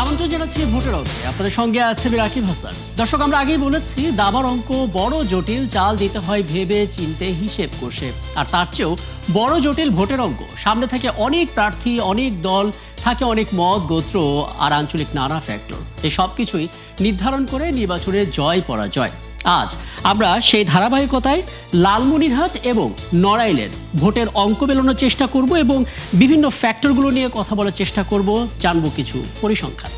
আমন্ত্রণ জানাচ্ছি ভোটের অঙ্কে। আপনাদের সঙ্গে আছে রাকিব হাসান। দর্শক, আমরা আগেই বলেছি দাবার অঙ্ক বড় জটিল, চাল দিতে হয় ভেবে চিনতে হিসেব কষে। আর তার চেয়েও বড় জটিল ভোটের অঙ্ক। সামনে থাকে অনেক প্রার্থী, অনেক দল, থাকে অনেক মত, গোত্র আর আঞ্চলিক নানা ফ্যাক্টর। এই সব কিছুই নির্ধারণ করে নির্বাচনের জয় পরাজয়। আজ আমরা সেই ধারাবাহিকতায় লালমনিরহাট এবং নড়াইলের ভোটের অঙ্ক মেলানোর চেষ্টা করব এবং বিভিন্ন ফ্যাক্টরগুলো নিয়ে কথা বলার চেষ্টা করব, জানবো কিছু পরিসংখ্যান।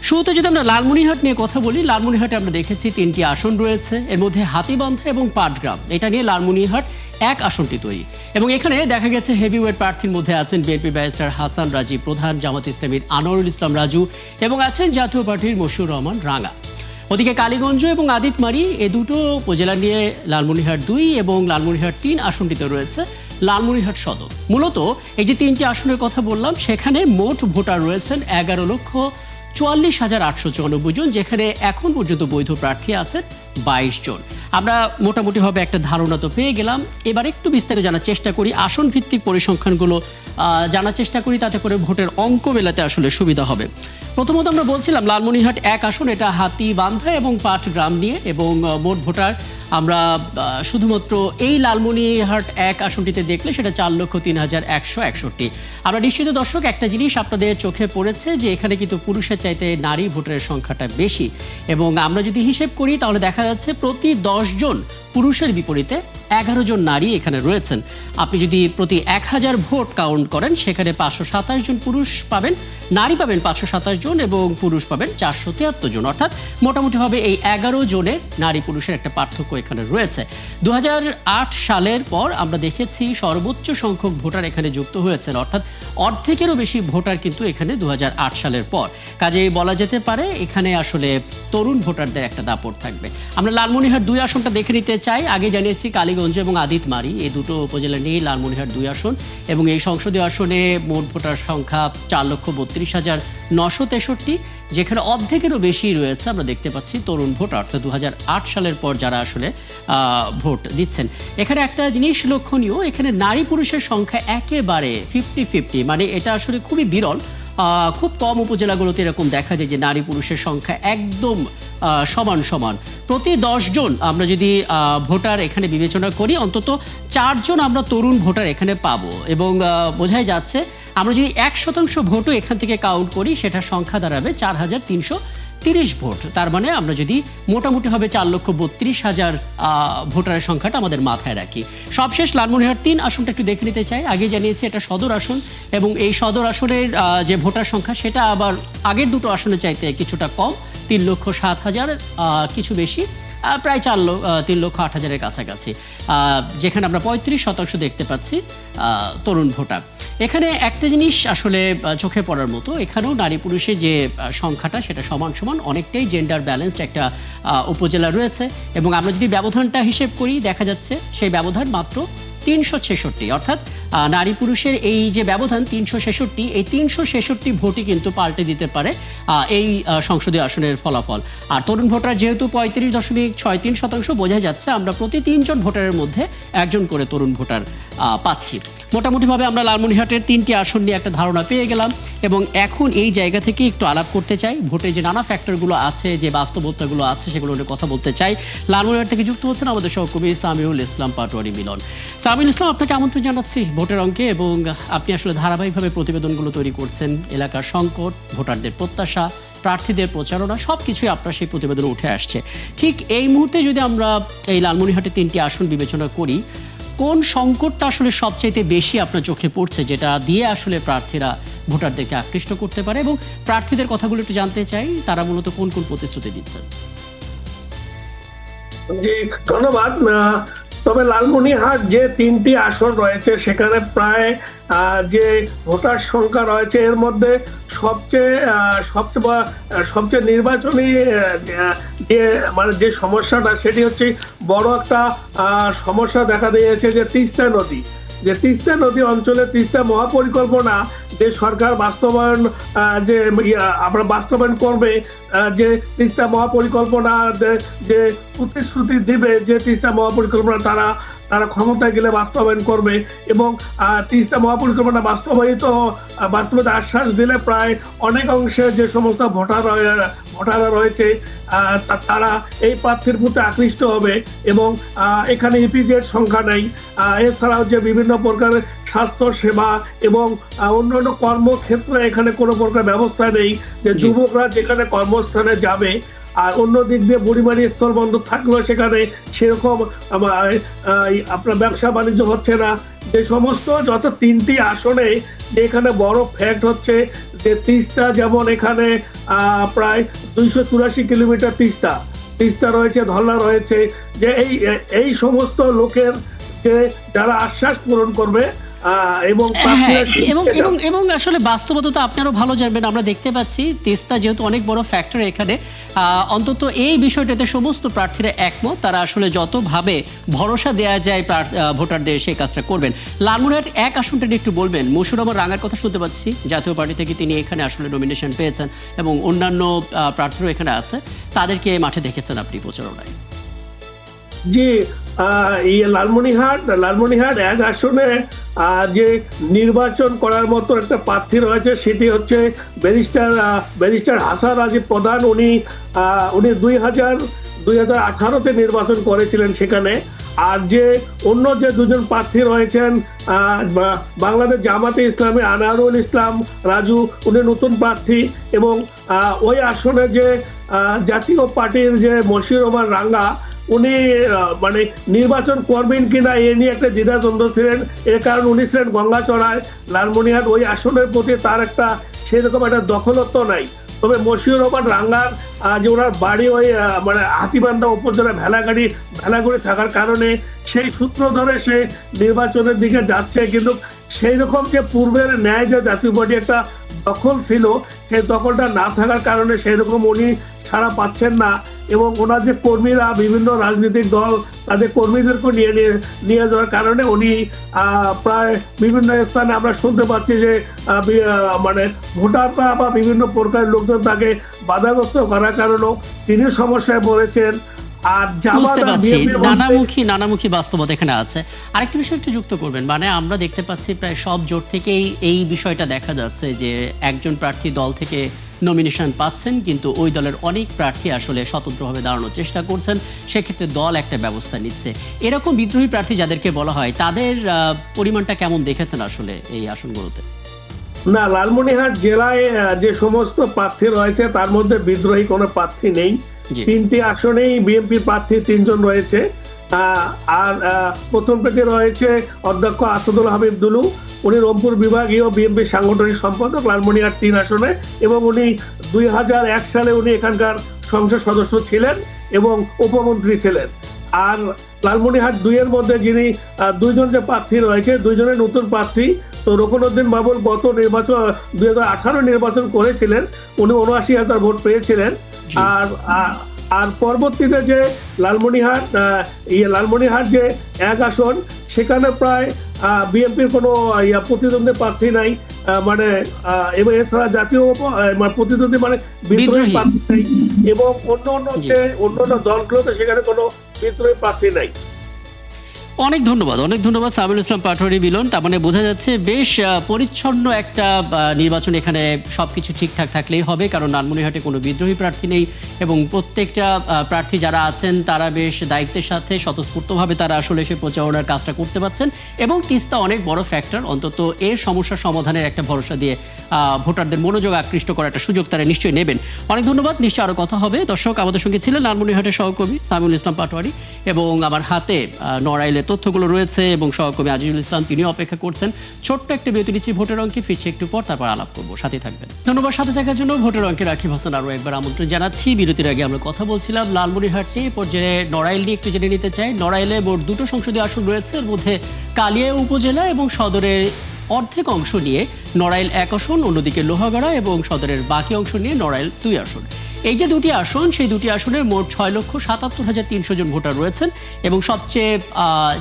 শুরুতে যদি আমরা লালমনিরহাট নিয়ে কথা বলি, লালমনিরহাটে আমরা দেখেছি 3টি আসন রয়েছে। এর মধ্যে হাতীবান্ধা এবং পাটগ্রাম, এটা নিয়ে লালমনিরহাট এক আসনটি তৈরি। এবং এখানে দেখা গেছে হেভিওয়েট প্রার্থীর মধ্যে আছেন বিএনপি ব্যারিস্টার হাসান রাজীব প্রধান, জামাত ইসলামীর আনোয়ারুল ইসলাম রাজু এবং আছেন জাতীয় পার্টির মশিউর রহমান রাঙা। ওদিকে কালীগঞ্জ এবং আদিতমারি, এ দুটো উপজেলা নিয়ে লালমনিরহাট 2 এবং লালমনিরহাট 3 আসনটিতে রয়েছে লালমনিরহাট সদর। মূলত এই যে 3টি আসনের কথা বললাম, সেখানে মোট ভোটার রয়েছেন 11,44,894 জন, যেখানে এখন পর্যন্ত বৈধ প্রার্থী আছেন 22 জন। আমরা মোটামুটিভাবে একটা ধারণা তো পেয়ে গেলাম। এবার একটু বিস্তারিত জানার চেষ্টা করি, আসন ভিত্তিক পরিসংখ্যানগুলো জানার চেষ্টা করি, তাতে করে ভোটের অঙ্ক মেলাতে আসলে সুবিধা হবে। প্রথমত আমরা বলছিলাম লালমনিরহাট এক আসন, এটা হাতীবান্ধা এবং পাটগ্রাম নিয়ে, এবং মোট ভোটার আমরা শুধুমাত্র এই লালমনিরহাট এক আসনটিতে দেখলে সেটা 4,03,161। আমরা নিশ্চিত দর্শক একটা জিনিস আপনাদের চোখে পড়েছে যে এখানে কিন্তু পুরুষের চাইতে নারী ভোটারের সংখ্যাটা বেশি। এবং আমরা যদি হিসেব করি তাহলে দেখা যাচ্ছে প্রতি 10 জন পুরুষের বিপরীতে 11 জন নারী এখানে রয়েছেন। আপনি যদি প্রতি 1000 ভোট কাউন্ট করেন, সেখানে 527 জন পুরুষ পাবেন, নারী পাবেন 527 জন এবং পুরুষ পাবেন 473 জন। অর্থাৎ মোটামুটিভাবে এই 11 জনের নারী পুরুষের একটা পার্থক্য এখানে রয়েছে। 2008 সালের পর আমরা দেখেছি সর্বোচ্চ সংখ্যক ভোটার এখানে যুক্ত হয়েছেন, অর্থাৎ অর্ধেকেরও বেশি ভোটার কিন্তু এখানে 2008 সালের পর। কাজেই বলা যেতে পারে এখানে আসলে তরুণ ভোটারদের একটা দাপট থাকবে। আমরা লালমনিরহাট 2 আসনটা দেখে নিতে চাই। আগে জানিয়েছি কালীগঞ্জ এবং আদিতমারি, এই দুটো উপজেলা নিয়ে লালমনিরহাট 2 আসন, এবং এই সংসদীয় আসনে মোট ভোটার সংখ্যা 4,32,963, যেখানে অর্ধেকেরও বেশি রয়েছে আমরা দেখতে পাচ্ছি তরুণ ভোটার, অর্থাৎ 2008 সালের পর যারা আসলে ভোট দিচ্ছেন। এখানে একটা জিনিস লক্ষণীয়, এখানে নারী পুরুষের সংখ্যা একেবারে 50-50, মানে এটা আসলে খুবই বিরল। খুব কম উপজেলাগুলোতে এরকম দেখা যায় যে নারী পুরুষের সংখ্যা একদম সমান সমান। প্রতি 10 জন আমরা যদি ভোটার এখানে বিবেচনা করি, অন্তত 4 জন আমরা তরুণ ভোটার এখানে পাবো। এবং বোঝাই যাচ্ছে আমরা যদি 1% ভোটও এখান থেকে কাউন্ট করি, সেটার সংখ্যা দাঁড়াবে 4,330 ভোট। তার মানে আমরা যদি মোটামুটি হবে 4,32,000 ভোটারের সংখ্যাটা আমাদের মাথায় রাখি। সবশেষ লালমনিরহাট 3 আসনটা একটু দেখে নিতে চাই। আগে জানিয়েছি এটা সদর আসন, এবং এই সদর আসনের যে ভোটার সংখ্যা সেটা আবার আগের দুটো আসনের চাইতে কিছুটা কম, 3,07,000 কিছু বেশি, প্রায় 3,08,000-এর কাছাকাছি, যেখানে আমরা 35% দেখতে পাচ্ছি তরুণ ভোটার। এখানে একটা জিনিস আসলে চোখে পড়ার মতো, এখানেও নারী পুরুষের যে সংখ্যাটা সেটা সমান সমান, অনেকটাই জেন্ডার ব্যালেন্সড একটা উপজেলা রয়েছে। এবং আমরা যদি ব্যবধানটা হিসেব করি, দেখা যাচ্ছে সেই ব্যবধান মাত্র 366, অর্থাৎ নারী পুরুষের এই যে ব্যবধান 366, এই 366 ভোটই কিন্তু পাল্টে দিতে পারে এই সংসদীয় আসনের ফলাফল। আর তরুণ ভোটার যেহেতু 35.63%, বোঝা যাচ্ছে আমরা প্রতি 3 জন ভোটারের মধ্যে একজন করে তরুণ ভোটার পাচ্ছি। মোটামুটিভাবে আমরা লালমনিরহাটের 3টি আসন নিয়ে একটা ধারণা পেয়ে গেলাম, এবং এখন এই জায়গা থেকে একটু আলাপ করতে চাই। ভোটের যে নানা ফ্যাক্টরগুলো আছে, যে বাস্তবতাগুলো আছে, সেগুলো নিয়ে কথা বলতে চাই। লালমনিরহাট থেকে যুক্ত হচ্ছেন আমাদের সহকর্মী সামিউল ইসলাম পাটোয়ারি মিলন। সামিউল ইসলাম, আপনাকে আমন্ত্রণ জানাচ্ছি ভোটের অঙ্কে, এবং আপনি আসলে ধারাবাহিকভাবে প্রতিবেদনগুলো তৈরি করছেন। এলাকার সংকট, ভোটারদের প্রত্যাশা, প্রার্থীদের প্রচারণা, সব কিছুই আপনার সেই প্রতিবেদনে উঠে আসছে। ঠিক এই মুহূর্তে যদি আমরা এই লালমনিরহাটের 3টি আসন বিবেচনা করি, কোন সংকটটা আসলে সবচাইতে বেশি আপনার চোখে পড়ছে, যেটা দিয়ে আসলে প্রার্থীরা ভোটারদেরকে আকৃষ্ট করতে পারে? এবং প্রার্থীদের কথাগুলো একটু জানতে চাই, তারা মূলত কোন কোন প্রতিশ্রুতি দিচ্ছেন? জি, ধন্যবাদ। তবে লালমনিরহাট যে 3টি আসন রয়েছে, সেখানে প্রায় যে ভোটার সংখ্যা রয়েছে, এর মধ্যে সবচেয়ে নির্বাচনী যে মানে যে সমস্যাটা, সেটি হচ্ছে বড় একটা সমস্যা দেখা দিয়েছে যে তিস্তা নদী অঞ্চলে তিস্তা মহাপরিকল্পনা যে সরকার বাস্তবায়ন করবে, যে তিস্তা মহাপরিকল্পনা যে প্রতিশ্রুতি দিবে, যে তিস্তা মহাপরিকল্পনা তারা ক্ষমতায় গেলে বাস্তবায়ন করবে এবং তিস্তা মহাপরিকল্পনা বাস্তবায়িত আশ্বাস দিলে প্রায় অনেক অংশে যে সমস্ত ভোটাররা রয়েছে তারা এই প্রার্থীর প্রতি আকৃষ্ট হবে এবং এখানে ইপিজেড সংখ্যা নেই। এছাড়াও যে বিভিন্ন প্রকারের স্বাস্থ্য সেবা এবং অন্যান্য কর্মক্ষেত্রে এখানে কোনো প্রকার ব্যবস্থা নেই যে যুবকরা যেখানে কর্মস্থানে যাবে। আর অন্য দিক দিয়ে বুড়িমারি স্থলবন্দর থাকলেও সেখানে সেরকম আপনার ব্যবসা বাণিজ্য হচ্ছে না। যে সমস্ত যত 3টি আসনে এখানে বড় ফ্যাক্ট হচ্ছে যে তিস্তা, যেমন এখানে প্রায় 284 কিলোমিটার তিস্তা রয়েছে, ধল্লা রয়েছে, যে এই সমস্ত লোকের যে যারা আশ্বাস পূরণ করবে এবং আসলে বাস্তবতা তো আপনারও ভালো জানবেন। আমরা দেখতে পাচ্ছি তিস্তা যেহেতু অনেক বড় ফ্যাক্টর এখানে, অন্তত এই বিষয়টাতে সমস্ত প্রার্থীরা একমত। তারা আসলে যতভাবে ভরসা দেওয়া যায় ভোটারদের সেই কাজটা করবেন। লালমনিরহাট 1 আসনটা একটু বলবেন। মশিউর রহমান রাঙ্গার কথা শুনতে পাচ্ছি, জাতীয় পার্টি থেকে তিনি এখানে আসলে নমিনেশন পেয়েছেন এবং অন্যান্য প্রার্থীরাও এখানে আছে, তাদেরকে মাঠে দেখেছেন আপনি প্রচারণায়। জি, লালমনিরহাট 1 আসনে যে নির্বাচন করার মতো একটা প্রার্থী রয়েছে সেটি হচ্ছে ব্যারিস্টার হাসান রাজীব প্রধান। উনি 2018-তে নির্বাচন করেছিলেন সেখানে। আর যে অন্য যে দুজন প্রার্থী রয়েছেন, বাংলাদেশ জামাতে ইসলামী আনারুল ইসলাম রাজু, উনি নতুন প্রার্থী এবং ওই আসনে যে জাতীয় পার্টির যে মশিউর রহমান রাঙ্গা, উনি মানে নির্বাচন করবেন কিনা এ নিয়ে একটা দ্বিধাদ্বন্দ্ব ছিলেন। এর কারণ উনি ছিলেন গঙ্গাচড়ায়। লালমনিরহাট ওই আসনের প্রতি তার একটা সেরকম একটা দখলত্ব নাই। তবে মশিউর রহমান রাঙ্গার যে ওনার বাড়ি ওই মানে হাতিবান্ধা উপজেলা ভেলাগুড়ি থাকার কারণে সেই সূত্র ধরে সে নির্বাচনের দিকে যাচ্ছে। কিন্তু সেই রকম যে পূর্বের ন্যায় যে জাতীয় পার্টি একটা দখল ছিল, সেই দখলটা না থাকার কারণে সেই রকম উনি ছাড়া পাচ্ছেন না এবং ওনার যে কর্মীরা, বিভিন্ন রাজনৈতিক দল তাদের কর্মীদেরকে নিয়ে যাওয়ার কারণে উনি প্রায় বিভিন্ন স্থানে আমরা শুনতে পাচ্ছি যে মানে ভোটাররা বা বিভিন্ন প্রকার লোকজন তাকে বাধাগ্রস্ত করার কারণেও তিনি সমস্যায় পড়েছেন। আর বুঝতে পারছি নানামুখী বাস্তবতা এখানে আছে। আরেকটা বিষয় একটু যুক্ত করবেন, মানে আমরা দেখতে পাচ্ছি প্রায় সব জোট থেকেই এই বিষয়টা দেখা যাচ্ছে যে একজন প্রার্থী দল থেকে নমিনেশন পাচ্ছেন, কিন্তু ওই দলের অনেক প্রার্থী আসলে স্বতন্ত্রভাবে দাঁড়ানোর চেষ্টা করছেন, সেক্ষেত্রে দল একটা ব্যবস্থা নিচ্ছে। এরকম বিদ্রোহী প্রার্থী যাদেরকে বলা হয় তাদের পরিমাণটা কেমন দেখেছেন আসলে এই আসনগুলোতে? না, লালমনিরহাট জেলায় যে সমস্ত প্রার্থী রয়েছে তার মধ্যে বিদ্রোহী কোনো প্রার্থী নেই। 3টি আসনেই বিএনপি প্রার্থী 3 জন রয়েছে। আর প্রথম পেটে রয়েছে অধ্যক্ষ আসাদুল হাবিব দুলু, উনি রংপুর বিভাগীয় বিএনপি সাংগঠনিক সম্পাদক, লালমনিরহাট 3 আসনে, এবং উনি 2001 সালে উনি এখানকার সংসদ সদস্য ছিলেন এবং উপমন্ত্রী ছিলেন। আর লালমনিরহাট 2-এর মধ্যে যিনি 2 জন যে প্রার্থী রয়েছে, 2 জনের নতুন প্রার্থী। তো রুকনউদ্দিন বাবুল গত নির্বাচন 2018 নির্বাচন করেছিলেন, উনি 79,000 ভোট পেয়েছিলেন। আর পরবর্তীতে যে লালমনিরহাট যে 1 আসন, সেখানে প্রায় বিএনপির কোনো প্রতিদ্বন্দ্বী প্রার্থী নাই, মানে এছাড়া জাতীয় প্রতিদ্বন্দ্বী মানে বিদ্রোহী প্রার্থী নাই, এবং অন্য দলগুলোতে সেখানে কোনো বিদ্রোহী প্রার্থী নাই। অনেক ধন্যবাদ সামিউল ইসলাম পাটোয়ারি মিলন। তার মানে বোঝা যাচ্ছে বেশ পরিচ্ছন্ন একটা নির্বাচন, এখানে সবকিছু ঠিকঠাক থাকলেই হবে, কারণ লালমনিরহাটে কোনো বিদ্রোহী প্রার্থী নেই এবং প্রত্যেকটা প্রার্থী যারা আছেন তারা বেশ দায়িত্বের সাথে স্বতঃস্ফূর্তভাবে তারা আসলে সে প্রচারণার কাজটা করতে পারছেন। এবং তিস্তা অনেক বড় ফ্যাক্টর, অন্তত এর সমস্যা সমাধানের একটা ভরসা দিয়ে ভোটারদের মনোযোগ আকৃষ্ট করার একটা সুযোগ তারা নিশ্চয়ই নেবেন। অনেক ধন্যবাদ, নিশ্চয়ই আরও কথা হবে। দর্শক, আমাদের সঙ্গে ছিলেন লালমনিরহাটের সহকর্মী সামিউল ইসলাম পাটোয়ারি, এবং আমার হাতে নড়াইলে তথ্যগুলো রয়েছে এবং সহকর্মী আজিজুল ইসলাম তিনিও অপেক্ষা করছেন। ছোট্ট একটা বিরতি নিচ্ছি ভোটের অঙ্কে, ফিরছি একটু পর, তারপর আলাপ করবো, সাথে থাকবেন। ধন্যবাদ সাথে থাকার জন্য। ভোটের অঙ্কে রাকিব হাসান আরও একবার আমন্ত্রণ জানাচ্ছি। বিরতির আগে আমরা কথা বলছিলাম লালমনিরহাটে পর্যায়ে নড়াইল নিয়ে একটু জেনে নিতে চাই। নড়াইলে মোট 2টো সংসদীয় আসন রয়েছে, এর মধ্যে কালিয়ায় উপজেলা এবং সদরের অর্ধেক অংশ নিয়ে নড়াইল 1 আসন, অন্যদিকে লোহাগড়া এবং সদরের বাকি অংশ নিয়ে নড়াইল 2 আসন। এই যে 2টি আসন, সেই 2টি আসনের মোট 6,77,300 জন ভোটার রয়েছেন এবং সবচেয়ে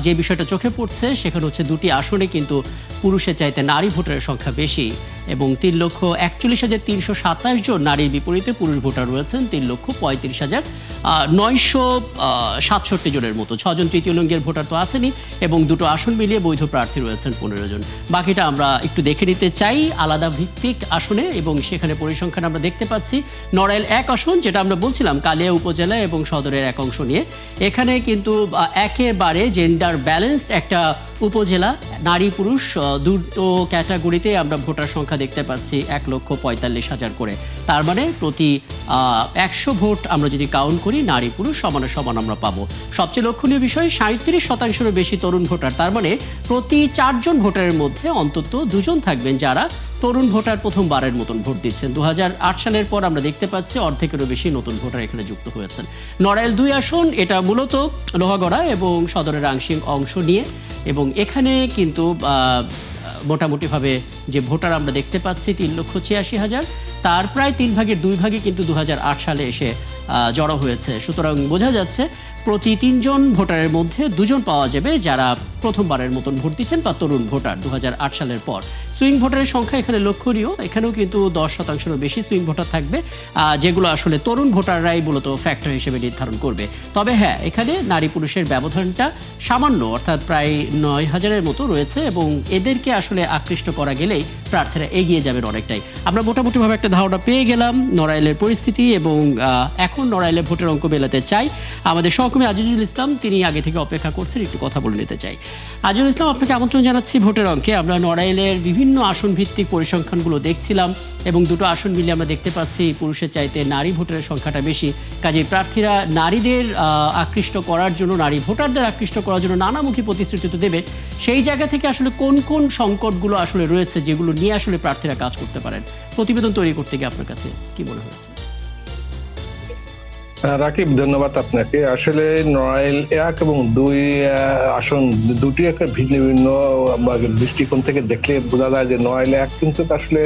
যে বিষয়টা চোখে পড়ছে সেখানে হচ্ছে 2টি আসনে কিন্তু পুরুষের চাইতে নারী ভোটারের সংখ্যা বেশি। এবং 3,41,327 জন নারীর বিপরীতে পুরুষ ভোটার রয়েছেন 3,35,967 জনের মতো। 6 জন তৃতীয় লিঙ্গের ভোটার তো আছেনই এবং দুটো আসন মিলিয়ে বৈধ প্রার্থী রয়েছেন 15 জন। বাকিটা আমরা একটু দেখে নিতে চাই আলাদা ভিত্তিক আসনে, এবং সেখানে পরিসংখ্যান আমরা দেখতে পাচ্ছি নড়াইল 1 আসন, যেটা আমরা বলছিলাম কালিয়া উপজেলা এবং সদরের এক অংশ নিয়ে। এখানে কিন্তু একেবারে জেন্ডার ব্যালেন্সড একটা উপজেলা, নারী পুরুষ দুটো ক্যাটাগরিতে আমরা ভোটার সংখ্যা দেখতে পাচ্ছি 1,45,000 করে। তার মানে প্রতি 100 ভোট আমরা যদি কাউন্ট করি নারী পুরুষ সমানে সমান আমরা পাবো। সবচেয়ে লক্ষণীয় বিষয় 37%-এরও বেশি তরুণ ভোটার, তার মানে প্রতি 4 জন ভোটারের মধ্যে অন্তত 2 জন থাকবেন যারা তরুণ ভোটার প্রথমবারের মতন ভোট দিচ্ছেন। 2008 সালের পর আমরা দেখতে পাচ্ছি অর্ধেকেরও বেশি নতুন ভোটার এখানে যুক্ত হয়েছেন। নড়াইল 2 আসন, এটা মূলত লোহাগড়া এবং সদরের আংশিক অংশ নিয়ে, এবং এখানে কিন্তু মোটামুটিভাবে যে ভোটার আমরা দেখতে পাচ্ছি 3,86,000, তার প্রায় 3 ভাগের 2 ভাগে কিন্তু 2008 সালে এসে জড়ো হয়েছে। সুতরাং বোঝা যাচ্ছে প্রতি 3 জন ভোটারের মধ্যে 2 জন পাওয়া যাবে যারা প্রথমবারের মতন ভোট দিচ্ছেন বা তরুণ ভোটার 2008 সালের পর। সুইং ভোটারের সংখ্যা এখানে লক্ষণীয়, এখানেও কিন্তু 10%-এরও বেশি সুইং ভোটার থাকবে, যেগুলো আসলে তরুণ ভোটাররাই মূলত ফ্যাক্টর হিসেবে নির্ধারণ করবে। তবে হ্যাঁ, এখানে নারী পুরুষের ব্যবধানটা সামান্য, অর্থাৎ প্রায় 9,000-এর মতো রয়েছে, এবং এদেরকে আসলে আকৃষ্ট করা গেলেই প্রার্থীরা এগিয়ে যাবেন অনেকটাই। আমরা মোটামুটিভাবে একটা ধারণা পেয়ে গেলাম নড়াইলের পরিস্থিতি, এবং এখন নড়াইলের ভোটের অঙ্ক মেলাতে চাই আমাদের সহকর্মী আজিজুল ইসলাম, তিনি আগে থেকে অপেক্ষা করছেন, একটু কথা বলে নিতে চাই। আজিজুল ইসলাম, আপনাকে আমন্ত্রণ জানাচ্ছি ভোটের অঙ্কে। আমরা নড়াইলের বিভিন্ন আসন ভিত্তিক পরিসংখ্যানগুলো দেখছিলাম এবং দুটো আসন মিলিয়ে আমরা দেখতে পাচ্ছি পুরুষের চাইতে নারী ভোটারের সংখ্যাটা বেশি। কাজেই প্রার্থীরা নারীদের আকৃষ্ট করার জন্য, নারী ভোটারদের আকৃষ্ট করার জন্য নানামুখী প্রতিশ্রুতি তো দেবে। সেই জায়গা থেকে আসলে কোন কোন সংকটগুলো আসলে রয়েছে যেগুলো নিয়ে আসলে প্রার্থীরা কাজ করতে পারেন, প্রতিবেদন তৈরি করতে গিয়ে আপনার কাছে কি মনে হয়েছে? রাকিব, ধন্যবাদ আপনাকে। আসলে নড়াইল 1 এবং 2 আসন দুটি একটা ভিন্ন ভিন্ন দৃষ্টিকোণ থেকে দেখলে বোঝা যায় যে নড়াইল 1 কিন্তু আসলে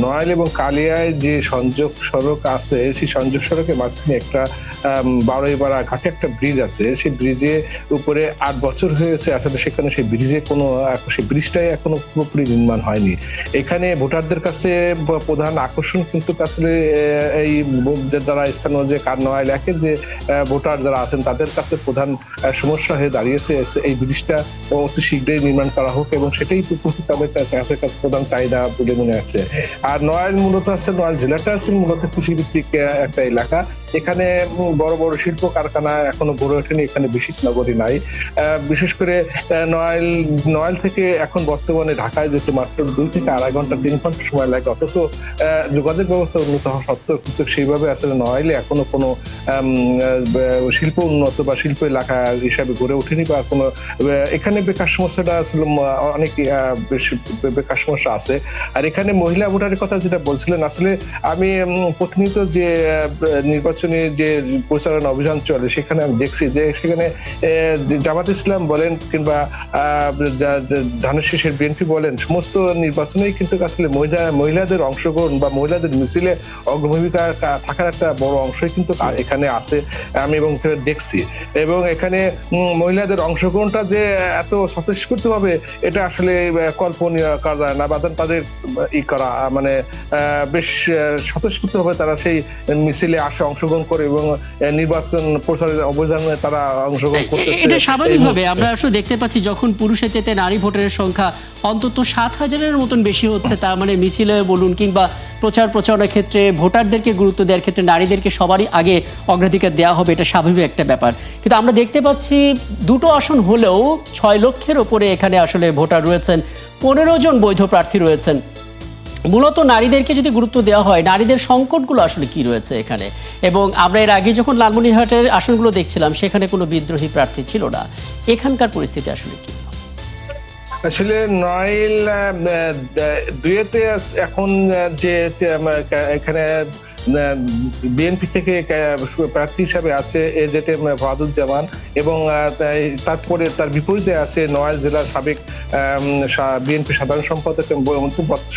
নড়াইল এবং কালিয়ায় যে সংযোগ সড়ক আছে, সেই সংযোগ সড়কের মাঝখানে একটা 12 ঘাটে একটা ব্রিজ আছে। সেই ব্রিজে উপরে 8 বছর হয়েছে আসলে সেখানে সেই ব্রিজটাই এখনো পুরোপুরি নির্মাণ হয়নি। এখানে ভোটারদের কাছে প্রধান আকর্ষণ কিন্তু আসলে এই যারা স্থানীয় যে নড়াইল যে ভোটার যারা আছেন তাদের কাছে প্রধান সমস্যা হয়ে দাঁড়িয়েছে এই ব্রিজটা অতি শীঘ্রই নির্মাণ করা হোক, এবং সেটাই তাদের কাছে প্রধান চাহিদা বলে মনে হচ্ছে। আর নড়াইল মূলত আছে, নড়াইল জেলাটা আছে মূলত কৃষিভিত্তিক একটা এলাকা। এখানে বড় বড় শিল্প কারখানা এখনো গড়ে ওঠেনি, এখানে বেশি নগরী নাই। বিশেষ করে নড়াইল থেকে এখন বর্তমানে ঢাকায় যেতে মাত্র 2 থেকে 2.5 ঘন্টা 3 ঘন্টা সময় লাগে, অথচ যোগাযোগ ব্যবস্থা উন্নত হওয়া সত্ত্বেও কিন্তু সেইভাবে আসলে নড়াইলে এখনো কোনো শিল্প উন্নত বা শিল্প এলাকা হিসাবে গড়ে ওঠেনি, বা কোনো এখানে বেকার সমস্যাটা আসলে অনেক বেকার সমস্যা আছে। আর এখানে মহিলা ভোটারের কথা যেটা বলছিলেন, আসলে আমি প্রতিনিয়ত যে নির্বাচনী যে প্রচারণা অভিযান চলে সেখানে আমি দেখছি যে সেখানে জামাত ইসলাম বলেন কিংবা ধানের শীষের বিএনপি বলেন, সমস্ত নির্বাচনেই কিন্তু আসলে মহিলাদের অংশগ্রহণ বা মহিলাদের মিছিলে অগ্রভূমিকা থাকার একটা বড় অংশই কিন্তু এখানে আছে আমি এবং দেখছি। এবং এখানে মহিলাদের অংশগ্রহণটা যে এত স্বতঃস্ফূর্তভাবে, এটা আসলে কল্পনীয় করা যায় না, বা তাদের করা মানে বেশ স্বতঃস্ফূর্তভাবে তারা সেই মিছিলে আসে, অংশগ্রহণ করে এবং নির্বাচন প্রচারের অভিযানে তারা অংশগ্রহণ করতেছে। এটা স্বাভাবিকভাবে আমরা আসলে দেখতে পাচ্ছি যখন পুরুষের চেয়ে নারী ভোটারের সংখ্যা অন্তত 7,000-এর মতন বেশি হচ্ছে, তার মানে মিছিলে বলুন কিংবা প্রচারণার ক্ষেত্রে ভোটারদেরকে গুরুত্ব দেওয়ার ক্ষেত্রে নারীদেরকে সবারই আগে অগ্রাধিকার দেওয়া হবে, এটা স্বাভাবিক একটা ব্যাপার। কিন্তু আমরা দেখতে পাচ্ছি দুটো আসন হলেও 6 লক্ষের ওপরে এখানে আসলে ভোটার রয়েছেন, 15 জন বৈধ প্রার্থী রয়েছেন। মূলত নারীদেরকে যদি গুরুত্ব দেওয়া হয়, নারীদের সংকটগুলো আসলে কি রয়েছে এখানে? এবং আমরা এর আগে যখন লালমনিরহাটের আসনগুলো দেখছিলাম সেখানে কোনো বিদ্রোহী প্রার্থী ছিল না, এখানকার পরিস্থিতি আসলে কি? আসলে নড়াইল 2-তে এখন যে এখানে বিএনপি থেকে প্রার্থী হিসাবে আছে এজেটেম ফাহাদুজ্জামান, এবং তারপরে তার বিপরীতে আছে নড়াইল জেলার সাবেক বিএনপি সাধারণ সম্পাদক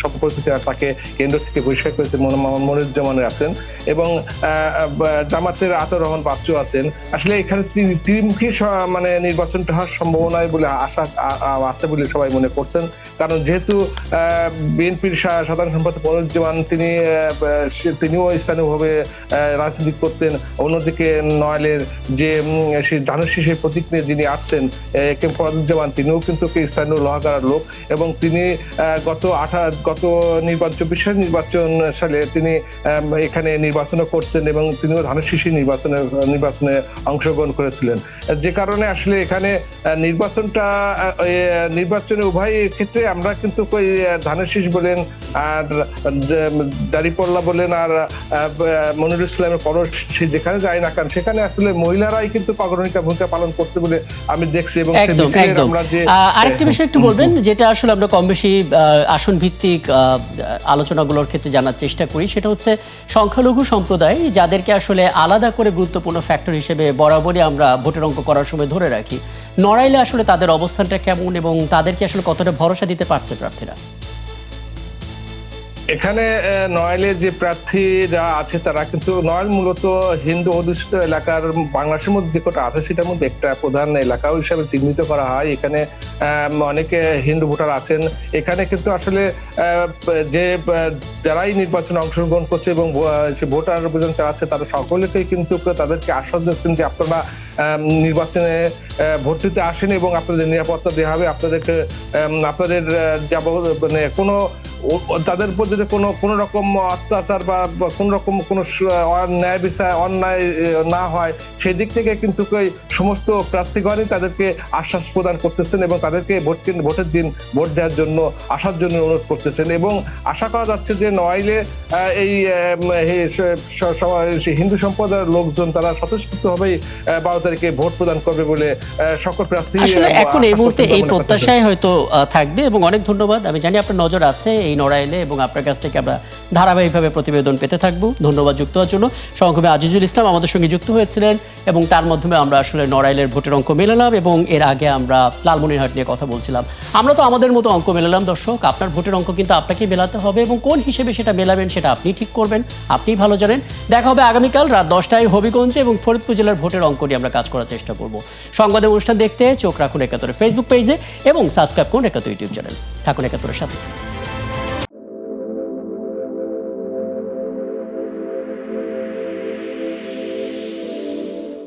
সম্পর্কিত তাকে কেন্দ্র থেকে বহিষ্কার করেছে মোহাম্মদ মনিরুজ্জামান আছেন, এবং জামাতের আতর রহমান বাচ্চু আছেন। আসলে এখানে ত্রিমুখী মানে নির্বাচনটা হওয়ার সম্ভাবনায় বলে আশা আছে বলে সবাই মনে করছেন, কারণ যেহেতু বিএনপির সাধারণ সম্পাদক মনিরুজ্জামান তিনিও স্থানীয়ভাবে রাজনীতি করতেন, অন্যদিকে নড়াইলের যে জানুসি সেই প্রতীক নিয়ে যিনি আসছেন কে ফাহাদুজ্জামান, তিনিও কিন্তু স্থানীয় লোহাগাড়ার লোক, এবং তিনি গত 24 সালের নির্বাচন সালে তিনি এখানে নির্বাচনও করছেন এবং তিনিও ধানুশীষী নির্বাচনে অংশগ্রহণ করেছিলেন। যে কারণে আসলে এখানে নির্বাচনে উভয় ক্ষেত্রে আমরা কিন্তু ধানুশীষ বলেন আর দাঁড়িপাল্লা বলেন আর মনিরুল ইসলামের পরশ যেখানে যায় না কারণ সেখানে আসলে মহিলারাই কিন্তু অগ্রণী ভূমিকা পালন করছে বলে আমি দেখছি। এবং আমরা যে আরেকটা বিষয় একটু বলবেন, যেটা আসলে আমরা কম বেশি আসন ভিত্তিক আলোচনাগুলোর ক্ষেত্রে জানার চেষ্টা করি, সেটা হচ্ছে সংখ্যালঘু সম্প্রদায় যাদেরকে আসলে আলাদা করে গুরুত্বপূর্ণ ফ্যাক্টর হিসেবে বরাবরই আমরা ভোটের অঙ্ক করার সময় ধরে রাখি। নড়াইলে আসলে তাদের অবস্থানটা কেমন এবং তাদেরকে আসলে কতটা ভরসা দিতে পারছে প্রার্থীরা? এখানে নড়াইলে যে প্রার্থীরা আছে তারা কিন্তু নড়াইল মূলত হিন্দু অধ্যুষিত এলাকার বাংলাদেশের মধ্যে যে কটা আছে সেটার মধ্যে একটা প্রধান এলাকা হিসাবে চিহ্নিত করা হয়। এখানে অনেকে হিন্দু ভোটার আছেন। এখানে কিন্তু আসলে যে যারাই নির্বাচনে অংশগ্রহণ করছে এবং ভোটার অভিযান চালাচ্ছে তারা সকলেকেই কিন্তু তাদেরকে আশ্বাস দিচ্ছেন যে আপনারা নির্বাচনে ভোট দিতে আসেন এবং আপনাদের নিরাপত্তা দেওয়া হবে, আপনাদেরকে আপনাদের মানে কোনো তাদের উপর যদি কোনো রকম অত্যাচার বা কোনো রকম কোনো ন্যায় বিচার অন্যায় না হয় সেই দিক থেকে কিন্তু সমস্ত প্রার্থীগণই তাদেরকে আশ্বাস প্রদান করতেছেন এবং তাদেরকে ভোটের দিন ভোট দেওয়ার জন্য আসার জন্য অনুরোধ করতেছেন। এবং আশা করা যাচ্ছে যে নড়াইলে এই হিন্দু সম্প্রদায়ের লোকজন তারা স্বতঃস্ফূর্তভাবেই 12 তারিখে ভোট প্রদান করবে বলে সকল প্রার্থী আসলে এখন এই মুহূর্তে এই প্রত্যাশায় হয়তো থাকবে। এবং অনেক ধন্যবাদ। আমি জানি আপনার নজর আছে এই নড়াইলে এবং আপনার কাছ থেকে আমরা ধারাবাহিকভাবে প্রতিবেদন পেতে থাকবো। ধন্যবাদ যুক্ত হওয়ার জন্য। সহকর্মী আজিজুল ইসলাম আমাদের সঙ্গে যুক্ত হয়েছিলেন এবং তার মাধ্যমে আমরা আসলে নড়াইলের ভোটের অঙ্ক মেলালাম এবং এর আগে আমরা লালমনিরহাট নিয়ে কথা বলছিলাম। আমরা তো আমাদের মতো অঙ্ক মেলালাম। দর্শক, আপনার ভোটের অঙ্ক কিন্তু আপনাকে মেলাতে হবে এবং কোন হিসেবে সেটা মেলাবেন সেটা আপনি ঠিক করবেন, আপনিই ভালো জানেন। দেখা হবে আগামীকাল রাত 10টায় হবিগঞ্জে এবং ফরিদপুর জেলার ভোটের অঙ্ক নিয়ে আমরা কাজ করার চেষ্টা করব। সংবাদের অনুষ্ঠান দেখতে চোখ রাখুন 71 ফেসবুক পেজে এবং সাবস্ক্রাইব করুন 71 ইউটিউব চ্যানেল। থাকুন 71-এর সাথে।